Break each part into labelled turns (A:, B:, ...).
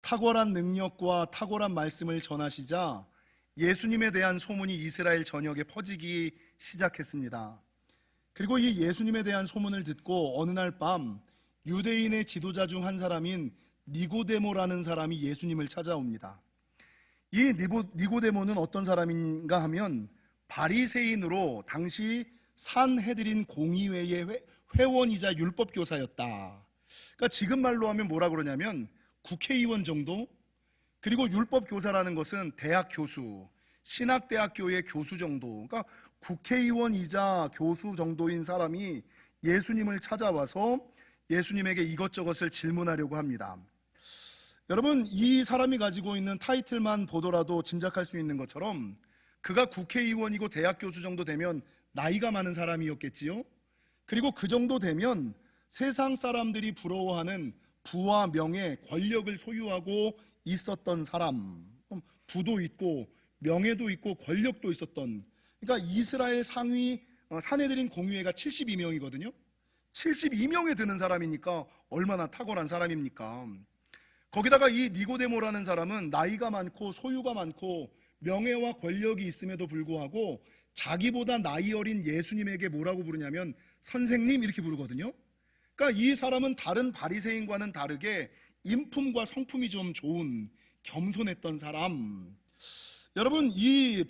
A: 탁월한 능력과 탁월한 말씀을 전하시자 예수님에 대한 소문이 이스라엘 전역에 퍼지기 시작했습니다. 그리고 이 예수님에 대한 소문을 듣고 어느 날 밤 유대인의 지도자 중 한 사람인 니고데모라는 사람이 예수님을 찾아옵니다. 이 니고데모는 어떤 사람인가 하면 바리새인으로 당시 산헤드린 공의회의 회원이자 율법교사였다. 그러니까 지금 말로 하면 뭐라 그러냐면 국회의원 정도, 그리고 율법교사라는 것은 대학 교수, 신학대학교의 교수 정도, 그러니까 국회의원이자 교수 정도인 사람이 예수님을 찾아와서 예수님에게 이것저것을 질문하려고 합니다. 여러분, 이 사람이 가지고 있는 타이틀만 보더라도 짐작할 수 있는 것처럼 그가 국회의원이고 대학 교수 정도 되면 나이가 많은 사람이었겠지요. 그리고 그 정도 되면 세상 사람들이 부러워하는 부와 명예, 권력을 소유하고 있었던 사람, 부도 있고 명예도 있고 권력도 있었던, 그러니까 이스라엘 상위 산헤드린 공의회가 72명이거든요 72명에 드는 사람이니까 얼마나 탁월한 사람입니까? 거기다가 이 니고데모라는 사람은 나이가 많고 소유가 많고 명예와 권력이 있음에도 불구하고 자기보다 나이 어린 예수님에게 뭐라고 부르냐면 선생님 이렇게 부르거든요. 그러니까 이 사람은 다른 바리새인과는 다르게 인품과 성품이 좀 좋은 겸손했던 사람. 여러분, 이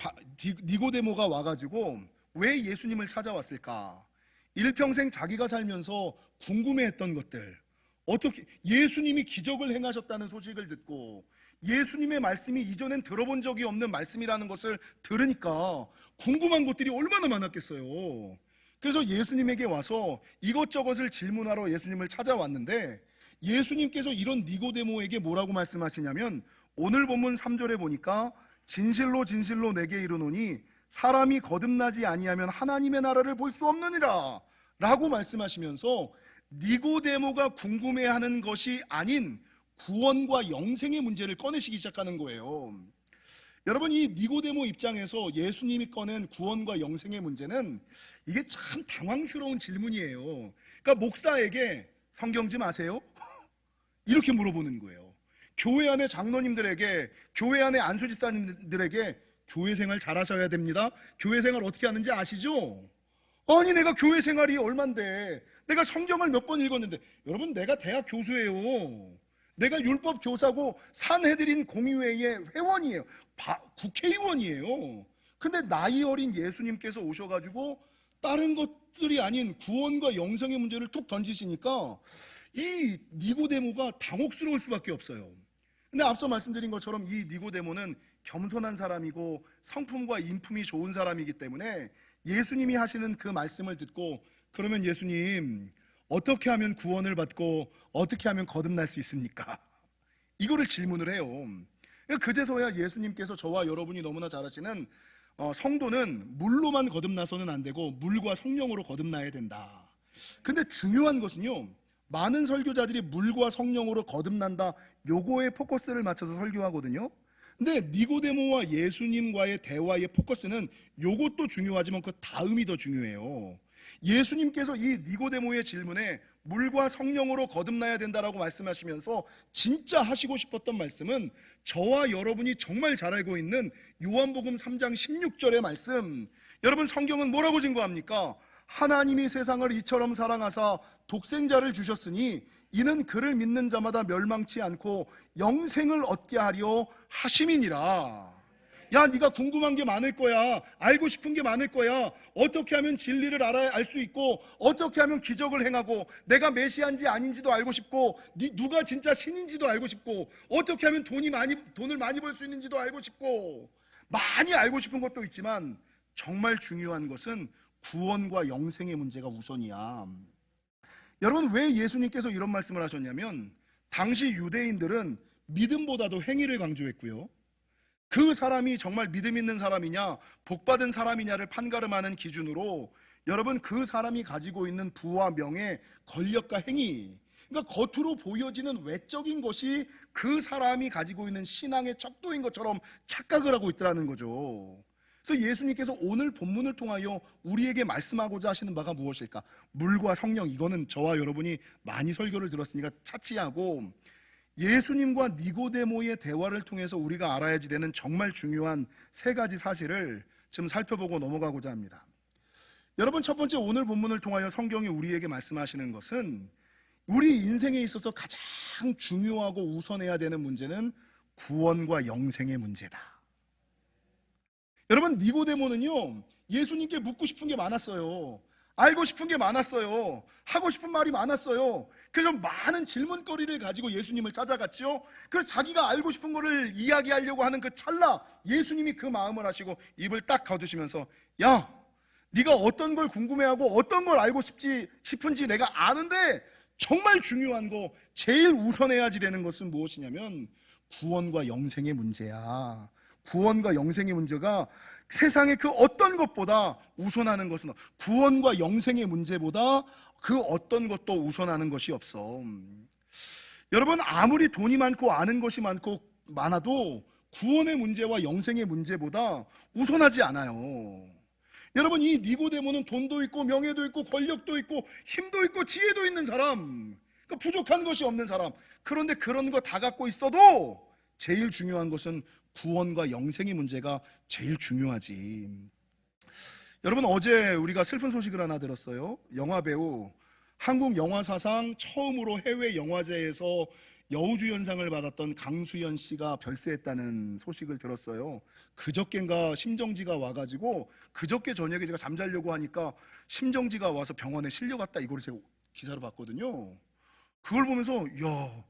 A: 니고데모가 와가지고 왜 예수님을 찾아왔을까? 일평생 자기가 살면서 궁금해했던 것들, 어떻게 예수님이 기적을 행하셨다는 소식을 듣고 예수님의 말씀이 이전엔 들어본 적이 없는 말씀이라는 것을 들으니까 궁금한 것들이 얼마나 많았겠어요. 그래서 예수님에게 와서 이것저것을 질문하러 예수님을 찾아왔는데, 예수님께서 이런 니고데모에게 뭐라고 말씀하시냐면 오늘 본문 3절에 보니까 진실로 진실로 내게 이르노니 사람이 거듭나지 아니하면 하나님의 나라를 볼 수 없느니라 라고 말씀하시면서 니고데모가 궁금해하는 것이 아닌 구원과 영생의 문제를 꺼내시기 시작하는 거예요. 여러분, 이 니고데모 입장에서 예수님이 꺼낸 구원과 영생의 문제는 이게 참 당황스러운 질문이에요. 그러니까 목사에게 성경 좀 아세요? 이렇게 물어보는 거예요. 교회 안에 장로님들에게, 교회 안에 안수집사님들에게 교회 생활 잘 하셔야 됩니다. 교회 생활 어떻게 하는지 아시죠? 아니, 내가 교회 생활이 얼만데, 내가 성경을 몇 번 읽었는데. 여러분, 내가 대학 교수예요. 내가 율법 교사고 산헤드린 공의회의 회원이에요. 국회의원이에요. 근데 나이 어린 예수님께서 오셔가지고 다른 것들이 아닌 구원과 영생의 문제를 툭 던지시니까 이 니고데모가 당혹스러울 수밖에 없어요. 근데 앞서 말씀드린 것처럼 이 니고데모는 겸손한 사람이고 성품과 인품이 좋은 사람이기 때문에 예수님이 하시는 그 말씀을 듣고, 그러면 예수님, 어떻게 하면 구원을 받고 어떻게 하면 거듭날 수 있습니까? 이거를 질문을 해요. 그제서야 예수님께서 저와 여러분이 너무나 잘 아시는 성도는 물로만 거듭나서는 안 되고 물과 성령으로 거듭나야 된다. 근데 중요한 것은요, 많은 설교자들이 물과 성령으로 거듭난다, 요거에 포커스를 맞춰서 설교하거든요. 근데 니고데모와 예수님과의 대화의 포커스는 요것도 중요하지만 그 다음이 더 중요해요. 예수님께서 이 니고데모의 질문에 물과 성령으로 거듭나야 된다라고 말씀하시면서 진짜 하시고 싶었던 말씀은 저와 여러분이 정말 잘 알고 있는 요한복음 3장 16절의 말씀. 여러분, 성경은 뭐라고 증거합니까? 하나님이 세상을 이처럼 사랑하사 독생자를 주셨으니 이는 그를 믿는 자마다 멸망치 않고 영생을 얻게 하려 하심이니라. 야, 네가 궁금한 게 많을 거야. 알고 싶은 게 많을 거야. 어떻게 하면 진리를 알 수 있고, 어떻게 하면 기적을 행하고, 내가 메시아인지 아닌지도 알고 싶고, 누가 진짜 신인지도 알고 싶고, 어떻게 하면 돈을 많이 벌 수 있는지도 알고 싶고, 많이 알고 싶은 것도 있지만 정말 중요한 것은 구원과 영생의 문제가 우선이야. 여러분, 왜 예수님께서 이런 말씀을 하셨냐면 당시 유대인들은 믿음보다도 행위를 강조했고요, 그 사람이 정말 믿음 있는 사람이냐 복받은 사람이냐를 판가름하는 기준으로 여러분, 그 사람이 가지고 있는 부와 명예, 권력과 행위, 그러니까 겉으로 보여지는 외적인 것이 그 사람이 가지고 있는 신앙의 척도인 것처럼 착각을 하고 있더라는 거죠. 그래서 예수님께서 오늘 본문을 통하여 우리에게 말씀하고자 하시는 바가 무엇일까? 물과 성령, 이거는 저와 여러분이 많이 설교를 들었으니까 차치하고, 예수님과 니고데모의 대화를 통해서 우리가 알아야지 되는 정말 중요한 세 가지 사실을 좀 살펴보고 넘어가고자 합니다. 여러분, 첫 번째, 오늘 본문을 통하여 성경이 우리에게 말씀하시는 것은 우리 인생에 있어서 가장 중요하고 우선해야 되는 문제는 구원과 영생의 문제다. 여러분, 니고데모는요, 예수님께 묻고 싶은 게 많았어요. 알고 싶은 게 많았어요. 하고 싶은 말이 많았어요. 그래서 많은 질문거리를 가지고 예수님을 찾아갔죠. 그래서 자기가 알고 싶은 거를 이야기하려고 하는 그 찰나, 예수님이 그 마음을 하시고 입을 딱 가두시면서, 야, 네가 어떤 걸 궁금해하고 어떤 걸 알고 싶은지 내가 아는데, 정말 중요한 거, 제일 우선해야지 되는 것은 무엇이냐면 구원과 영생의 문제야. 구원과 영생의 문제가 세상의 그 어떤 것보다 우선하는 것은, 구원과 영생의 문제보다 그 어떤 것도 우선하는 것이 없어. 여러분, 아무리 돈이 많고 아는 것이 많아도 구원의 문제와 영생의 문제보다 우선하지 않아요. 여러분, 이 니고데모는 돈도 있고 명예도 있고 권력도 있고 힘도 있고 지혜도 있는 사람, 그러니까 부족한 것이 없는 사람. 그런데 그런 거 다 갖고 있어도 제일 중요한 것은 구원과 영생의 문제가 제일 중요하지. 여러분, 어제 우리가 슬픈 소식을 하나 들었어요. 영화배우, 한국 영화사상 처음으로 해외 영화제에서 여우주연상을 받았던 강수연 씨가 별세했다는 소식을 들었어요. 그저께인가 심정지가 와가지고, 그저께 저녁에 제가 잠자려고 하니까 심정지가 와서 병원에 실려갔다, 이거를 제가 기사로 봤거든요. 그걸 보면서, 야,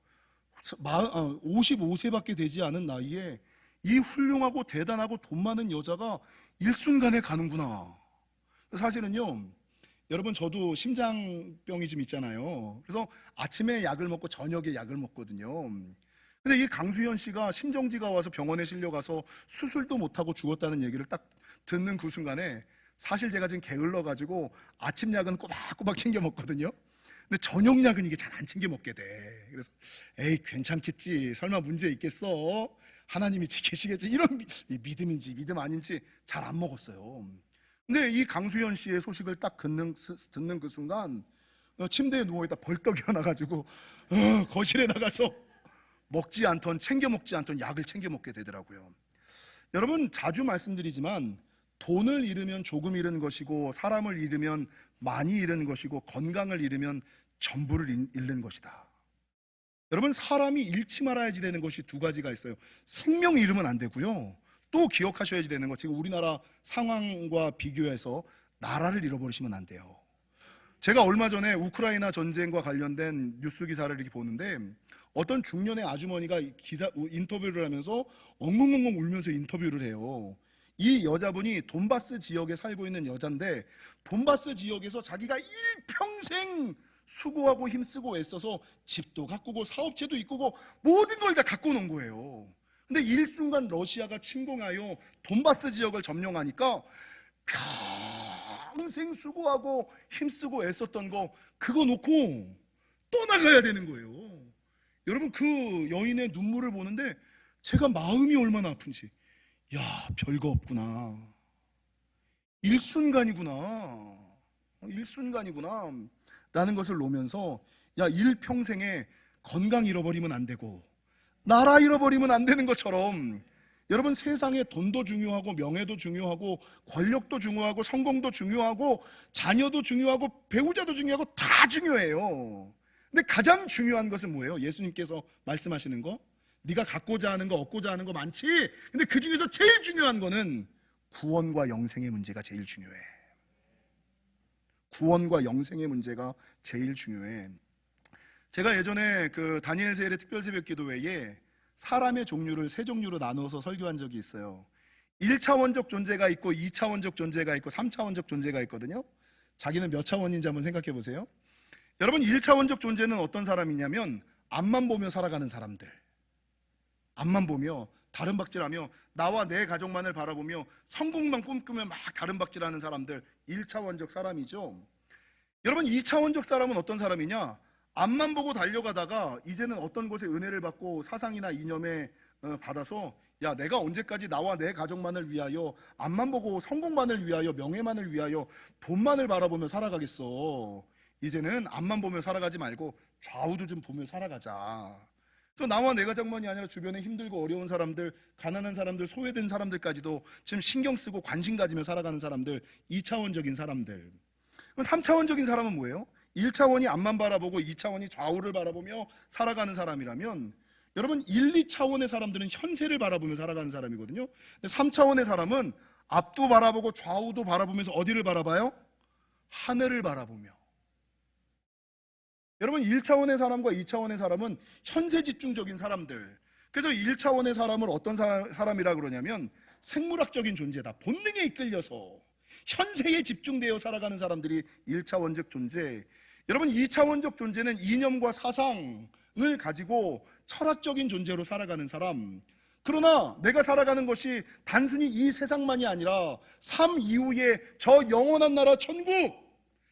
A: 55세밖에 되지 않은 나이에 이 훌륭하고 대단하고 돈 많은 여자가 일순간에 가는구나. 사실은요, 여러분, 저도 심장병이 좀 있잖아요. 그래서 아침에 약을 먹고 저녁에 약을 먹거든요. 근데 이 강수현 씨가 심정지가 와서 병원에 실려가서 수술도 못하고 죽었다는 얘기를 딱 듣는 그 순간에, 사실 제가 지금 게을러가지고 아침 약은 꼬박꼬박 챙겨 먹거든요. 근데 저녁 약은 이게 잘 안 챙겨 먹게 돼. 그래서 에이, 괜찮겠지, 설마 문제 있겠어, 하나님이 지키시겠지, 이런 믿음인지 믿음 아닌지 잘 안 먹었어요. 근데 이 강수현 씨의 소식을 딱 듣는 그 순간 침대에 누워있다 벌떡 일어나가지고 거실에 나가서 먹지 않던, 챙겨 먹지 않던 약을 챙겨 먹게 되더라고요. 여러분, 자주 말씀드리지만 돈을 잃으면 조금 잃은 것이고, 사람을 잃으면 많이 잃은 것이고, 건강을 잃으면 전부를 잃는 것이다. 여러분, 사람이 잃지 말아야지 되는 것이 두 가지가 있어요. 생명 잃으면 안 되고요, 또 기억하셔야지 되는 것, 지금 우리나라 상황과 비교해서 나라를 잃어버리시면 안 돼요. 제가 얼마 전에 우크라이나 전쟁과 관련된 뉴스 기사를 이렇게 보는데, 어떤 중년의 아주머니가 인터뷰를 하면서 엉엉엉엉 울면서 인터뷰를 해요. 이 여자분이 돈바스 지역에 살고 있는 여잔데, 돈바스 지역에서 자기가 일평생 수고하고 힘쓰고 애써서 집도 가꾸고 사업체도 이꾸고 모든 걸 다 갖고 놓은 거예요. 근데 일순간 러시아가 침공하여 돈바스 지역을 점령하니까 평생 수고하고 힘쓰고 애썼던 거, 그거 놓고 떠나가야 되는 거예요. 여러분, 그 여인의 눈물을 보는데 제가 마음이 얼마나 아픈지, 야, 별거 없구나, 일순간이구나 라는 것을 놓으면서, 야, 일평생에 건강 잃어버리면 안 되고 나라 잃어버리면 안 되는 것처럼, 여러분, 세상에 돈도 중요하고 명예도 중요하고 권력도 중요하고 성공도 중요하고 자녀도 중요하고 배우자도 중요하고 다 중요해요. 근데 가장 중요한 것은 뭐예요? 예수님께서 말씀하시는 거, 네가 갖고자 하는 거 얻고자 하는 거 많지, 근데 그 중에서 제일 중요한 거는 구원과 영생의 문제가 제일 중요해. 구원과 영생의 문제가 제일 중요해. 제가 예전에 그 다니엘 세일의 특별 새벽 기도회에 사람의 종류를 세 종류로 나누어서 설교한 적이 있어요. 1차원적 존재가 있고 2차원적 존재가 있고 3차원적 존재가 있거든요. 자기는 몇 차원인지 한번 생각해 보세요. 여러분, 1차원적 존재는 어떤 사람이냐면, 앞만 보며 살아가는 사람들, 앞만 보며 다른박질하며 나와 내 가족만을 바라보며 성공만 꿈꾸며 막 다른박질하는 사람들, 1차원적 사람이죠. 여러분, 2차원적 사람은 어떤 사람이냐? 앞만 보고 달려가다가 이제는 어떤 곳에 은혜를 받고 사상이나 이념에 받아서, 야, 내가 언제까지 나와 내 가족만을 위하여, 앞만 보고 성공만을 위하여, 명예만을 위하여, 돈만을 바라보며 살아가겠어. 이제는 앞만 보며 살아가지 말고 좌우도 좀 보며 살아가자. 그래서 나와 내 가족만이 아니라 주변에 힘들고 어려운 사람들, 가난한 사람들, 소외된 사람들까지도 지금 신경 쓰고 관심 가지며 살아가는 사람들, 2차원적인 사람들. 3차원적인 사람은 뭐예요? 1차원이 앞만 바라보고 2차원이 좌우를 바라보며 살아가는 사람이라면, 여러분 1, 2차원의 사람들은 현세를 바라보며 살아가는 사람이거든요. 3차원의 사람은 앞도 바라보고 좌우도 바라보면서 어디를 바라봐요? 하늘을 바라보며. 여러분 1차원의 사람과 2차원의 사람은 현세 집중적인 사람들. 그래서 1차원의 사람을 어떤 사람이라 그러냐면 생물학적인 존재다. 본능에 이끌려서 현세에 집중되어 살아가는 사람들이 1차원적 존재. 여러분 2차원적 존재는 이념과 사상을 가지고 철학적인 존재로 살아가는 사람. 그러나 내가 살아가는 것이 단순히 이 세상만이 아니라 삶 이후에 저 영원한 나라 천국,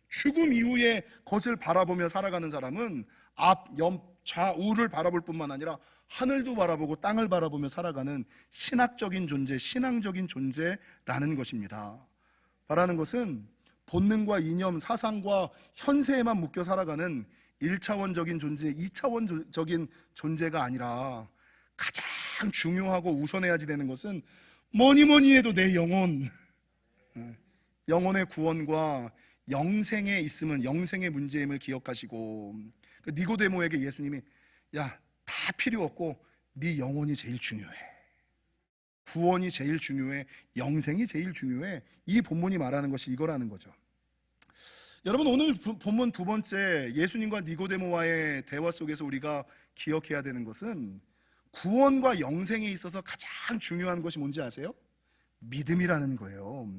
A: 죽음 이후의 것을 바라보며 살아가는 사람은 앞, 옆, 좌우를 바라볼 뿐만 아니라 하늘도 바라보고 땅을 바라보며 살아가는 신학적인 존재, 신앙적인 존재라는 것입니다. 바라는 것은 본능과 이념, 사상과 현세에만 묶여 살아가는 1차원적인 존재, 2차원적인 존재가 아니라 가장 중요하고 우선해야지 되는 것은 뭐니 해도 내 영혼, 영혼의 구원과 영생에 있음은 영생의 문제임을 기억하시고, 그 니고데모에게 예수님이 야, 다 필요 없고 네 영혼이 제일 중요해, 구원이 제일 중요해, 영생이 제일 중요해. 이 본문이 말하는 것이 이거라는 거죠. 여러분 오늘 본문 두 번째 예수님과 니고데모와의 대화 속에서 우리가 기억해야 되는 것은 구원과 영생에 있어서 가장 중요한 것이 뭔지 아세요? 믿음이라는 거예요.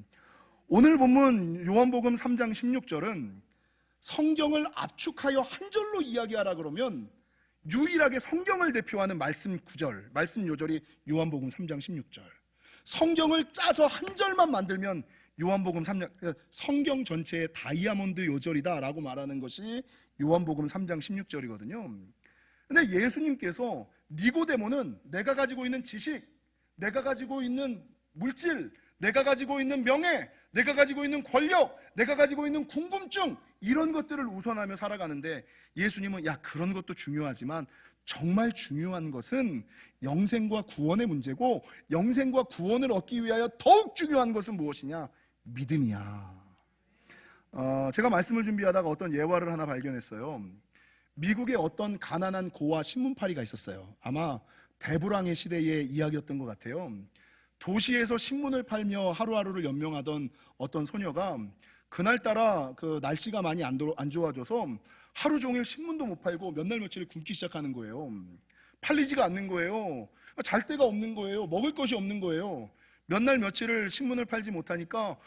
A: 오늘 본문 요한복음 3장 16절은 성경을 압축하여 한 절로 이야기하라 그러면 유일하게 성경을 대표하는 말씀 구절, 말씀 요절이 요한복음 3장 16절. 성경을 짜서 한 절만 만들면 요한복음 3장, 성경 전체의 다이아몬드 요절이다 라고 말하는 것이 요한복음 3장 16절이거든요. 근데 예수님께서 니고데모는 내가 가지고 있는 지식, 내가 가지고 있는 물질, 내가 가지고 있는 명예, 내가 가지고 있는 권력, 내가 가지고 있는 궁금증, 이런 것들을 우선하며 살아가는데 예수님은 야, 그런 것도 중요하지만 정말 중요한 것은 영생과 구원의 문제고, 영생과 구원을 얻기 위하여 더욱 중요한 것은 무엇이냐? 믿음이야. 제가 말씀을 준비하다가 어떤 예화를 하나 발견했어요. 미국에 어떤 가난한 고아 신문파리가 있었어요. 아마 대불황의 시대의 이야기였던 것 같아요. 도시에서 신문을 팔며 하루하루를 연명하던 어떤 소녀가 그날따라 그 날씨가 많이 안 좋아져서 하루 종일 신문도 못 팔고 몇 날 며칠 굶기 시작하는 거예요. 팔리지가 않는 거예요. 잘 데가 없는 거예요. 먹을 것이 없는 거예요. 몇 날 며칠을 신문을 팔지 못하니까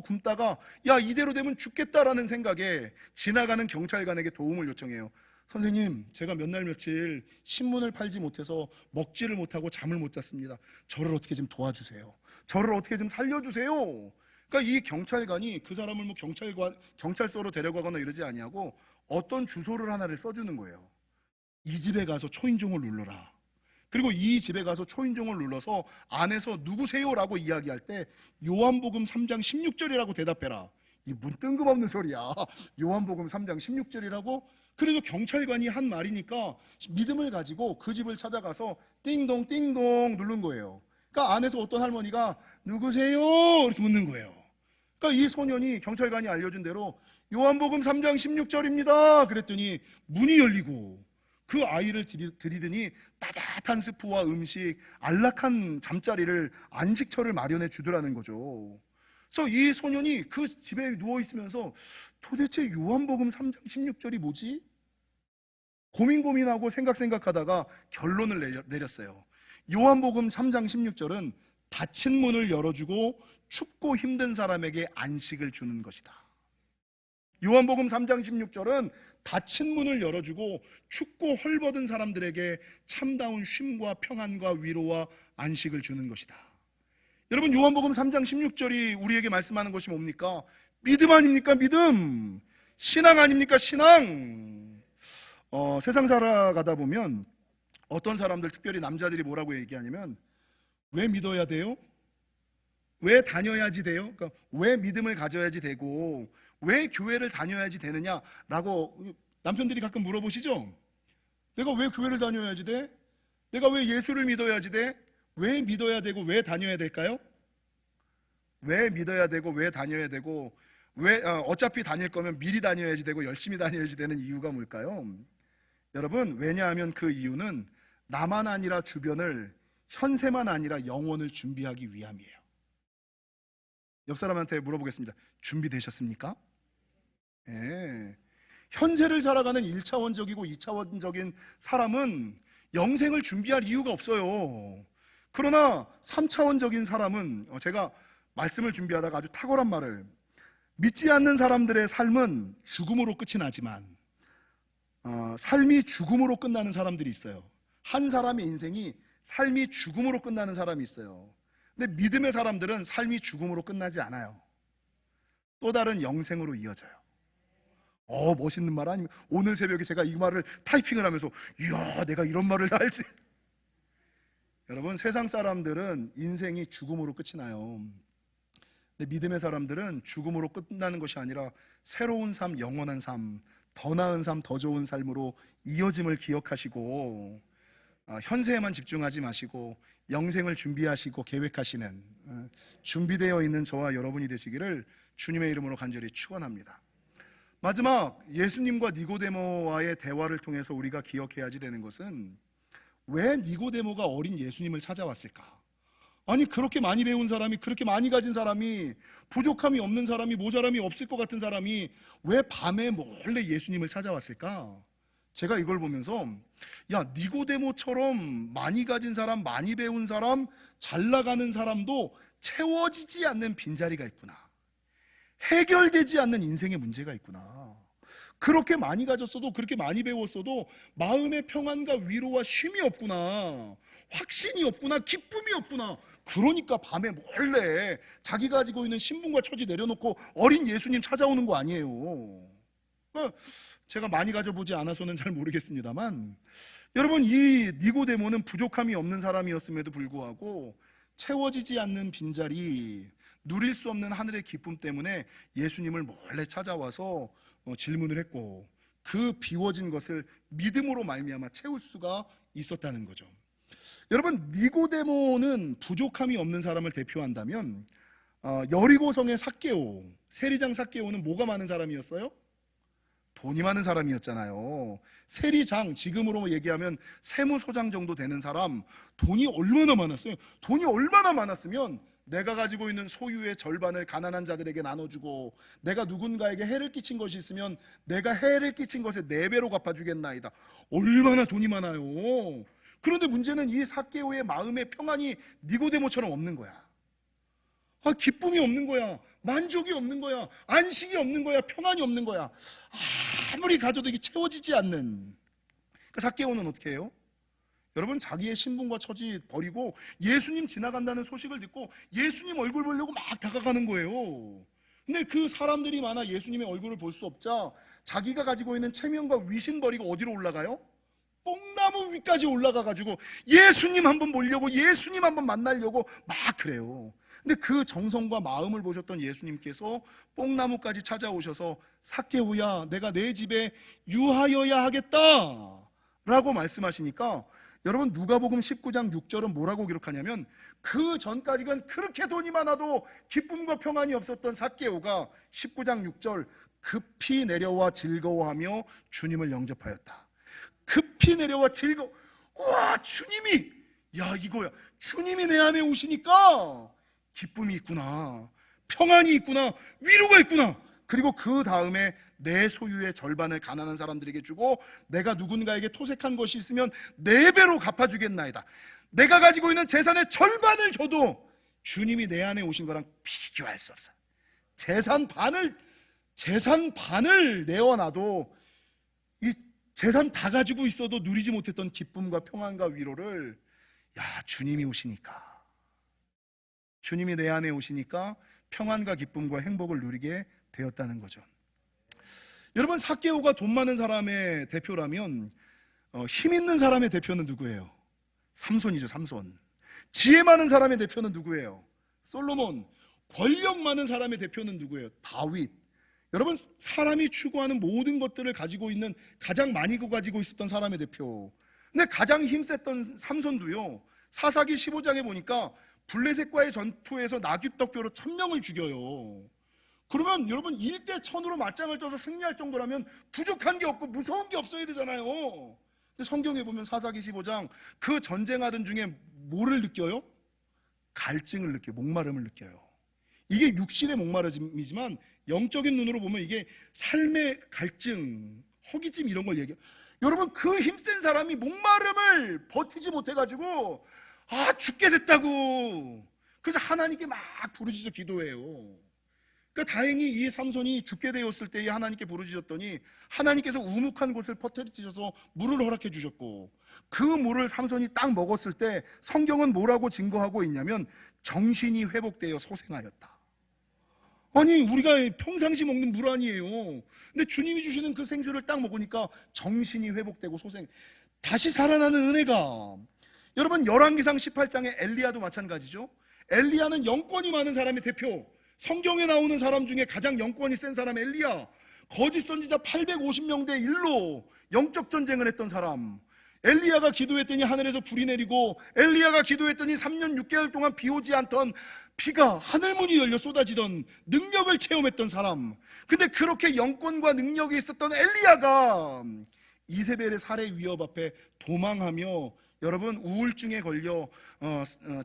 A: 굶다가 야, 이대로 되면 죽겠다라는 생각에 지나가는 경찰관에게 도움을 요청해요. 선생님, 제가 몇 날 며칠 신문을 팔지 못해서 먹지를 못하고 잠을 못 잤습니다. 저를 어떻게 좀 도와주세요. 저를 어떻게 좀 살려주세요. 그러니까 이 경찰관이 그 사람을 뭐 경찰서로 데려가거나 이러지 아니하고 어떤 주소를 하나를 써주는 거예요. 이 집에 가서 초인종을 눌러라. 그리고 이 집에 가서 초인종을 눌러서 안에서 누구세요라고 이야기할 때 요한복음 3장 16절이라고 대답해라. 이 문 뜬금없는 소리야. 요한복음 3장 16절이라고? 그래도 경찰관이 한 말이니까 믿음을 가지고 그 집을 찾아가서 띵동 띵동 누른 거예요. 그러니까 안에서 어떤 할머니가 누구세요? 이렇게 묻는 거예요. 그러니까 이 소년이 경찰관이 알려준 대로 요한복음 3장 16절입니다 그랬더니 문이 열리고 그 아이를 들이더니 따뜻한 스프와 음식, 안락한 잠자리를, 안식처를 마련해 주더라는 거죠. 그래서 이 소년이 그 집에 누워있으면서 도대체 요한복음 3장 16절이 뭐지? 고민하고 생각하다가 결론을 내렸어요. 요한복음 3장 16절은 닫힌 문을 열어주고 춥고 힘든 사람에게 안식을 주는 것이다. 요한복음 3장 16절은 닫힌 문을 열어주고 춥고 헐벗은 사람들에게 참다운 쉼과 평안과 위로와 안식을 주는 것이다. 여러분, 요한복음 3장 16절이 우리에게 말씀하는 것이 뭡니까? 믿음 아닙니까? 믿음. 신앙 아닙니까? 신앙. 세상 살아가다 보면 어떤 사람들, 특별히 남자들이 뭐라고 얘기하냐면 왜 믿어야 돼요? 왜 다녀야지 돼요? 그러니까 왜 믿음을 가져야지 되고 왜 교회를 다녀야지 되느냐라고 남편들이 가끔 물어보시죠? 내가 왜 교회를 다녀야지 돼? 내가 왜 예수를 믿어야지 돼? 왜 믿어야 되고 왜 다녀야 될까요? 왜 믿어야 되고 왜 다녀야 되고 왜 어차피 다닐 거면 미리 다녀야지 되고 열심히 다녀야지 되는 이유가 뭘까요? 여러분, 왜냐하면 그 이유는 나만 아니라 주변을, 현세만 아니라 영혼을 준비하기 위함이에요. 옆 사람한테 물어보겠습니다. 준비되셨습니까? 예. 현세를 살아가는 1차원적이고 2차원적인 사람은 영생을 준비할 이유가 없어요. 그러나 3차원적인 사람은, 제가 말씀을 준비하다가 아주 탁월한 말을, 믿지 않는 사람들의 삶은 죽음으로 끝이 나지만 삶이 죽음으로 끝나는 사람들이 있어요. 한 사람의 인생이 삶이 죽음으로 끝나는 사람이 있어요. 근데 믿음의 사람들은 삶이 죽음으로 끝나지 않아요. 또 다른 영생으로 이어져요. 멋있는 말 아니면, 오늘 새벽에 제가 이 말을 타이핑을 하면서 이야, 내가 이런 말을 다 알지. 여러분, 세상 사람들은 인생이 죽음으로 끝이 나요. 근데 믿음의 사람들은 죽음으로 끝나는 것이 아니라 새로운 삶, 영원한 삶, 더 나은 삶, 더 좋은 삶으로 이어짐을 기억하시고 현세에만 집중하지 마시고 영생을 준비하시고 계획하시는 준비되어 있는 저와 여러분이 되시기를 주님의 이름으로 간절히 축원합니다. 마지막, 예수님과 니고데모와의 대화를 통해서 우리가 기억해야지 되는 것은, 왜 니고데모가 어린 예수님을 찾아왔을까? 아니, 그렇게 많이 배운 사람이, 그렇게 많이 가진 사람이, 부족함이 없는 사람이, 모자람이 없을 것 같은 사람이 왜 밤에 몰래 예수님을 찾아왔을까? 제가 이걸 보면서, 야, 니고데모처럼 많이 가진 사람, 많이 배운 사람, 잘 나가는 사람도 채워지지 않는 빈자리가 있구나. 해결되지 않는 인생의 문제가 있구나. 그렇게 많이 가졌어도, 그렇게 많이 배웠어도 마음의 평안과 위로와 쉼이 없구나. 확신이 없구나. 기쁨이 없구나. 그러니까 밤에 몰래 자기 가지고 있는 신분과 처지 내려놓고 어린 예수님 찾아오는 거 아니에요. 제가 많이 가져보지 않아서는 잘 모르겠습니다만, 여러분, 이 니고데모는 부족함이 없는 사람이었음에도 불구하고 채워지지 않는 빈자리, 누릴 수 없는 하늘의 기쁨 때문에 예수님을 몰래 찾아와서 질문을 했고, 그 비워진 것을 믿음으로 말미암아 채울 수가 있었다는 거죠. 여러분, 니고데모는 부족함이 없는 사람을 대표한다면, 여리고성의 삭개오, 세리장 삭개오는 뭐가 많은 사람이었어요? 돈이 많은 사람이었잖아요. 세리장, 지금으로 얘기하면 세무소장 정도 되는 사람, 돈이 얼마나 많았어요? 돈이 얼마나 많았으면 내가 가지고 있는 소유의 절반을 가난한 자들에게 나눠주고, 내가 누군가에게 해를 끼친 것이 있으면 내가 해를 끼친 것의 4배로 갚아주겠나이다. 얼마나 돈이 많아요. 그런데 문제는 이 삭개오의 마음의 평안이 니고데모처럼 없는 거야. 기쁨이 없는 거야. 만족이 없는 거야. 안식이 없는 거야. 평안이 없는 거야. 아무리 가져도 이게 채워지지 않는. 그 삭개오는 어떻게 해요? 여러분, 자기의 신분과 처지 버리고 예수님 지나간다는 소식을 듣고 예수님 얼굴 보려고 막 다가가는 거예요. 근데 그 사람들이 많아 예수님의 얼굴을 볼 수 없자 자기가 가지고 있는 체면과 위신 버리고 어디로 올라가요? 뽕나무 위까지 올라가가지고 예수님 한번 보려고, 예수님 한번 만나려고 막 그래요. 근데 그 정성과 마음을 보셨던 예수님께서 뽕나무까지 찾아오셔서, 삭개오야, 내가 내 집에 유하여야 하겠다 라고 말씀하시니까, 여러분, 누가복음 19장 6절은 뭐라고 기록하냐면, 그 전까지는 그렇게 돈이 많아도 기쁨과 평안이 없었던 삭개오가 19장 6절, 급히 내려와 즐거워하며 주님을 영접하였다. 급히 내려와 즐거워. 와, 주님이, 야, 이거야. 주님이 내 안에 오시니까 기쁨이 있구나, 평안이 있구나, 위로가 있구나. 그리고 그 다음에 내 소유의 절반을 가난한 사람들에게 주고, 내가 누군가에게 토색한 것이 있으면 4배로 갚아주겠나이다. 내가 가지고 있는 재산의 절반을 줘도 주님이 내 안에 오신 거랑 비교할 수 없어요. 재산 반을 내어놔도, 이 재산 다 가지고 있어도 누리지 못했던 기쁨과 평안과 위로를, 야, 주님이 오시니까, 주님이 내 안에 오시니까 평안과 기쁨과 행복을 누리게 되었다는 거죠. 여러분, 삭개오가 돈 많은 사람의 대표라면 힘 있는 사람의 대표는 누구예요? 삼손이죠, 삼손. 지혜 많은 사람의 대표는 누구예요? 솔로몬. 권력 많은 사람의 대표는 누구예요? 다윗. 여러분, 사람이 추구하는 모든 것들을 가지고 있는, 가장 많이 가지고 있었던 사람의 대표. 근데 가장 힘셌던 삼손도요, 사사기 15장에 보니까 블레셋과의 전투에서 나귀떡뼈로 1000명을 죽여요. 그러면 여러분, 1대1000으로 맞짱을 떠서 승리할 정도라면 부족한 게 없고 무서운 게 없어야 되잖아요. 근데 성경에 보면 사사기 15장, 그 전쟁하던 중에 뭐를 느껴요? 갈증을 느껴요. 목마름을 느껴요. 이게 육신의 목마름이지만 영적인 눈으로 보면 이게 삶의 갈증, 허기짐, 이런 걸 얘기해요. 여러분, 그 힘센 사람이 목마름을 버티지 못해가지고 죽게 됐다고, 그래서 하나님께 막 부르짖어 기도해요. 그러니까 다행히 이 삼손이 죽게 되었을 때에 하나님께 부르짖었더니 하나님께서 우묵한 곳을 퍼뜨리셔서 물을 허락해 주셨고, 그 물을 삼손이 딱 먹었을 때 성경은 뭐라고 증거하고 있냐면 정신이 회복되어 소생하였다. 아니, 우리가 평상시 먹는 물 아니에요. 근데 주님이 주시는 그 생수를 딱 먹으니까 정신이 회복되고 소생, 다시 살아나는 은혜가. 여러분, 열왕기상 18장의 엘리야도 마찬가지죠. 엘리야는 영권이 많은 사람의 대표, 성경에 나오는 사람 중에 가장 영권이 센 사람 엘리야. 거짓 선지자 850명 대 1로 영적 전쟁을 했던 사람. 엘리야가 기도했더니 하늘에서 불이 내리고, 엘리야가 기도했더니 3년 6개월 동안 비 오지 않던, 비가 하늘문이 열려 쏟아지던 능력을 체험했던 사람. 근데 그렇게 영권과 능력이 있었던 엘리야가 이세벨의 살해 위협 앞에 도망하며 여러분, 우울증에 걸려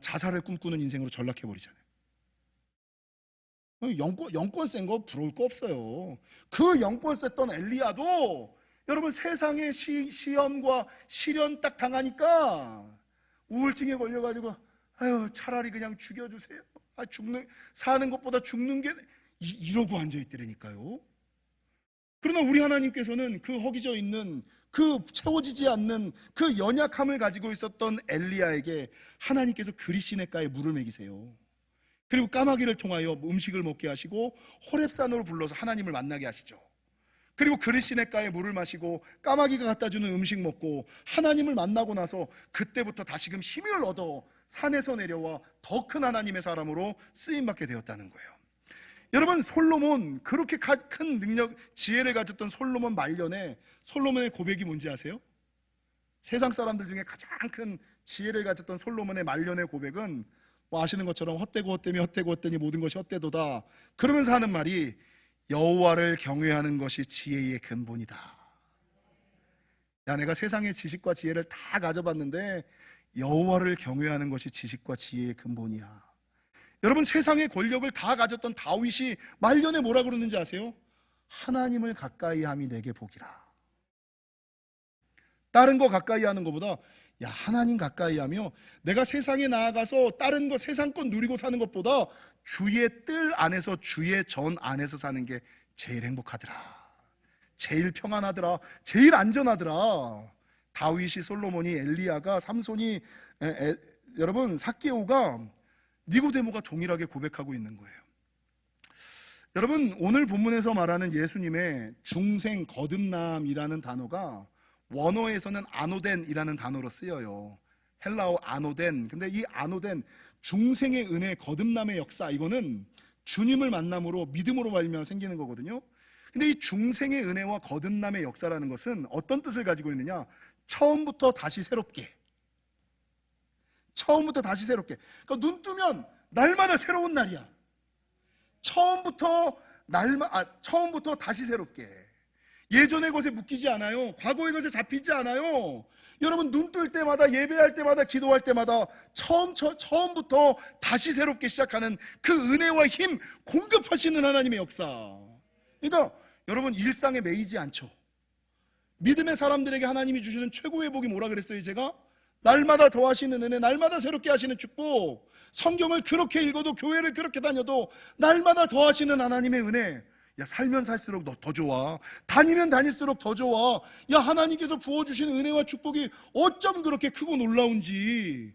A: 자살을 꿈꾸는 인생으로 전락해버리잖아요. 영권 센 거 부러울 거 없어요. 그 영권 셌던 엘리야도 여러분, 세상의 시험과 시련 딱 당하니까 우울증에 걸려가지고 차라리 그냥 죽여주세요. 사는 것보다 죽는 게, 이러고 앉아있더라니까요. 그러나 우리 하나님께서는 그 허기져 있는, 그 채워지지 않는 그 연약함을 가지고 있었던 엘리야에게 하나님께서 그리시네가에 물을 먹이세요. 그리고 까마귀를 통하여 음식을 먹게 하시고 호렙산으로 불러서 하나님을 만나게 하시죠. 그리고 그리시네가에 물을 마시고 까마귀가 갖다주는 음식 먹고 하나님을 만나고 나서 그때부터 다시금 힘을 얻어 산에서 내려와 더 큰 하나님의 사람으로 쓰임받게 되었다는 거예요. 여러분, 솔로몬, 그렇게 큰 능력, 지혜를 가졌던 솔로몬 말년에 솔로몬의 고백이 뭔지 아세요? 세상 사람들 중에 가장 큰 지혜를 가졌던 솔로몬의 말년의 고백은 아시는 것처럼 헛되고 헛되며 헛되고 헛되니 모든 것이 헛되도다. 그러면서 하는 말이 여호와를 경외하는 것이 지혜의 근본이다. 야, 내가 세상의 지식과 지혜를 다 가져봤는데 여호와를 경외하는 것이 지식과 지혜의 근본이야. 여러분, 세상의 권력을 다 가졌던 다윗이 말년에 뭐라 그러는지 아세요? 하나님을 가까이 함이 내게 복이라. 다른 거 가까이 하는 것보다 하나님 가까이 하며 내가 세상에 나아가서 다른 거 세상권 누리고 사는 것보다 주의 뜰 안에서, 주의 전 안에서 사는 게 제일 행복하더라, 제일 평안하더라, 제일 안전하더라. 다윗이, 솔로몬이, 엘리야가, 삼손이, 여러분, 삭개오가, 니고데모가 동일하게 고백하고 있는 거예요. 여러분, 오늘 본문에서 말하는 예수님의 중생, 거듭남이라는 단어가 원어에서는 아노덴이라는 단어로 쓰여요. 헬라어 아노덴. 근데 이 아노덴, 중생의 은혜, 거듭남의 역사, 이거는 주님을 만남으로, 믿음으로 말미암아 생기는 거거든요. 근데 이 중생의 은혜와 거듭남의 역사라는 것은 어떤 뜻을 가지고 있느냐? 처음부터 다시 새롭게. 처음부터 다시 새롭게. 그러니까 눈 뜨면 날마다 새로운 날이야. 처음부터 다시 새롭게. 예전의 것에 묶이지 않아요. 과거의 것에 잡히지 않아요. 여러분, 눈 뜰 때마다, 예배할 때마다, 기도할 때마다 처음부터 다시 새롭게 시작하는 그 은혜와 힘 공급하시는 하나님의 역사. 그러니까 여러분, 일상에 매이지 않죠. 믿음의 사람들에게 하나님이 주시는 최고의 복이 뭐라 그랬어요? 제가 날마다 더하시는 은혜, 날마다 새롭게 하시는 축복. 성경을 그렇게 읽어도, 교회를 그렇게 다녀도 날마다 더하시는 하나님의 은혜. 살면 살수록 더 좋아. 다니면 다닐수록 더 좋아. 하나님께서 부어주시는 은혜와 축복이 어쩜 그렇게 크고 놀라운지.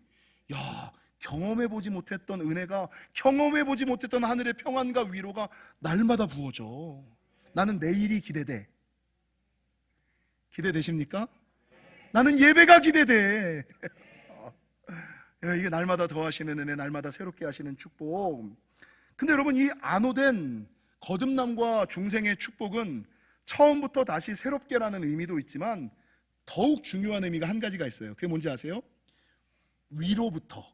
A: 경험해보지 못했던 은혜가, 경험해보지 못했던 하늘의 평안과 위로가 날마다 부어져. 나는 내일이 기대돼. 기대되십니까? 나는 예배가 기대돼. 이게 날마다 더하시는 은혜, 날마다 새롭게 하시는 축복. 근데 여러분, 이 아노된 거듭남과 중생의 축복은 처음부터 다시 새롭게라는 의미도 있지만 더욱 중요한 의미가 한 가지가 있어요. 그게 뭔지 아세요? 위로부터.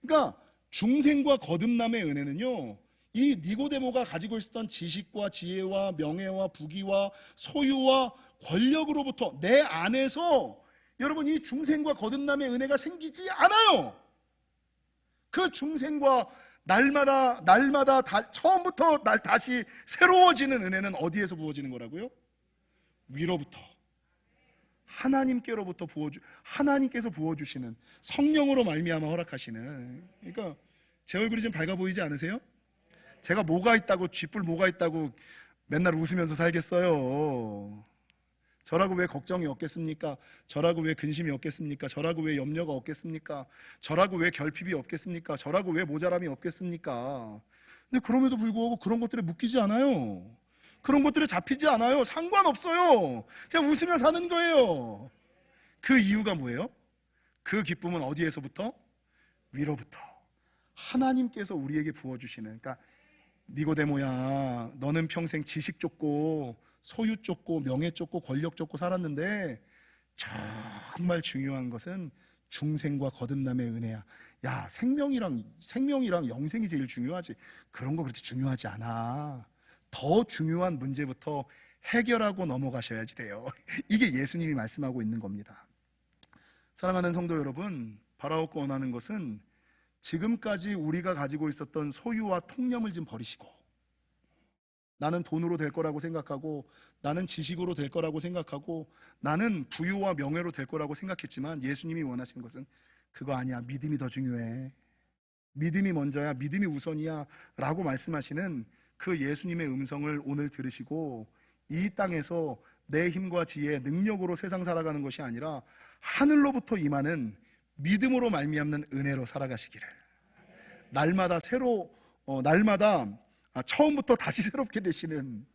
A: 그러니까 중생과 거듭남의 은혜는요, 이 니고데모가 가지고 있었던 지식과 지혜와 명예와 부귀와 소유와 권력으로부터 내 안에서 여러분 이 중생과 거듭남의 은혜가 생기지 않아요. 그 중생과 날마다 처음부터 다시 새로워지는 은혜는 어디에서 부어지는 거라고요? 위로부터. 하나님께서 부어주시는 성령으로 말미암아 허락하시는. 그러니까 제 얼굴이 좀 밝아 보이지 않으세요? 제가 뭐가 있다고, 쥐뿔 뭐가 있다고 맨날 웃으면서 살겠어요. 저라고 왜 걱정이 없겠습니까? 저라고 왜 근심이 없겠습니까? 저라고 왜 염려가 없겠습니까? 저라고 왜 결핍이 없겠습니까? 저라고 왜 모자람이 없겠습니까? 근데 그럼에도 불구하고 그런 것들에 묶이지 않아요. 그런 것들에 잡히지 않아요. 상관없어요. 그냥 웃으며 사는 거예요. 그 이유가 뭐예요? 그 기쁨은 어디에서부터? 위로부터. 하나님께서 우리에게 부어주시는. 그러니까 니고데모야, 너는 평생 지식 쫓고 소유 쫓고 명예 쫓고 권력 쫓고 살았는데 정말 중요한 것은 중생과 거듭남의 은혜야. 야, 생명이랑 영생이 제일 중요하지. 그런 거 그렇게 중요하지 않아. 더 중요한 문제부터 해결하고 넘어가셔야지 돼요. 이게 예수님이 말씀하고 있는 겁니다. 사랑하는 성도 여러분, 바라옵고 원하는 것은 지금까지 우리가 가지고 있었던 소유와 통념을 좀 버리시고, 나는 돈으로 될 거라고 생각하고, 나는 지식으로 될 거라고 생각하고, 나는 부유와 명예로 될 거라고 생각했지만 예수님이 원하시는 것은 그거 아니야. 믿음이 더 중요해. 믿음이 먼저야. 믿음이 우선이야 라고 말씀하시는 그 예수님의 음성을 오늘 들으시고, 이 땅에서 내 힘과 지혜, 능력으로 세상 살아가는 것이 아니라 하늘로부터 임하는 믿음으로 말미암는 은혜로 살아가시기를, 날마다 처음부터 다시 새롭게 되시는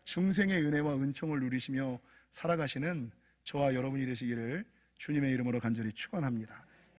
A: 중생의 은혜와 은총을 누리시며 살아가시는 저와 여러분이 되시기를 주님의 이름으로 간절히 축원합니다.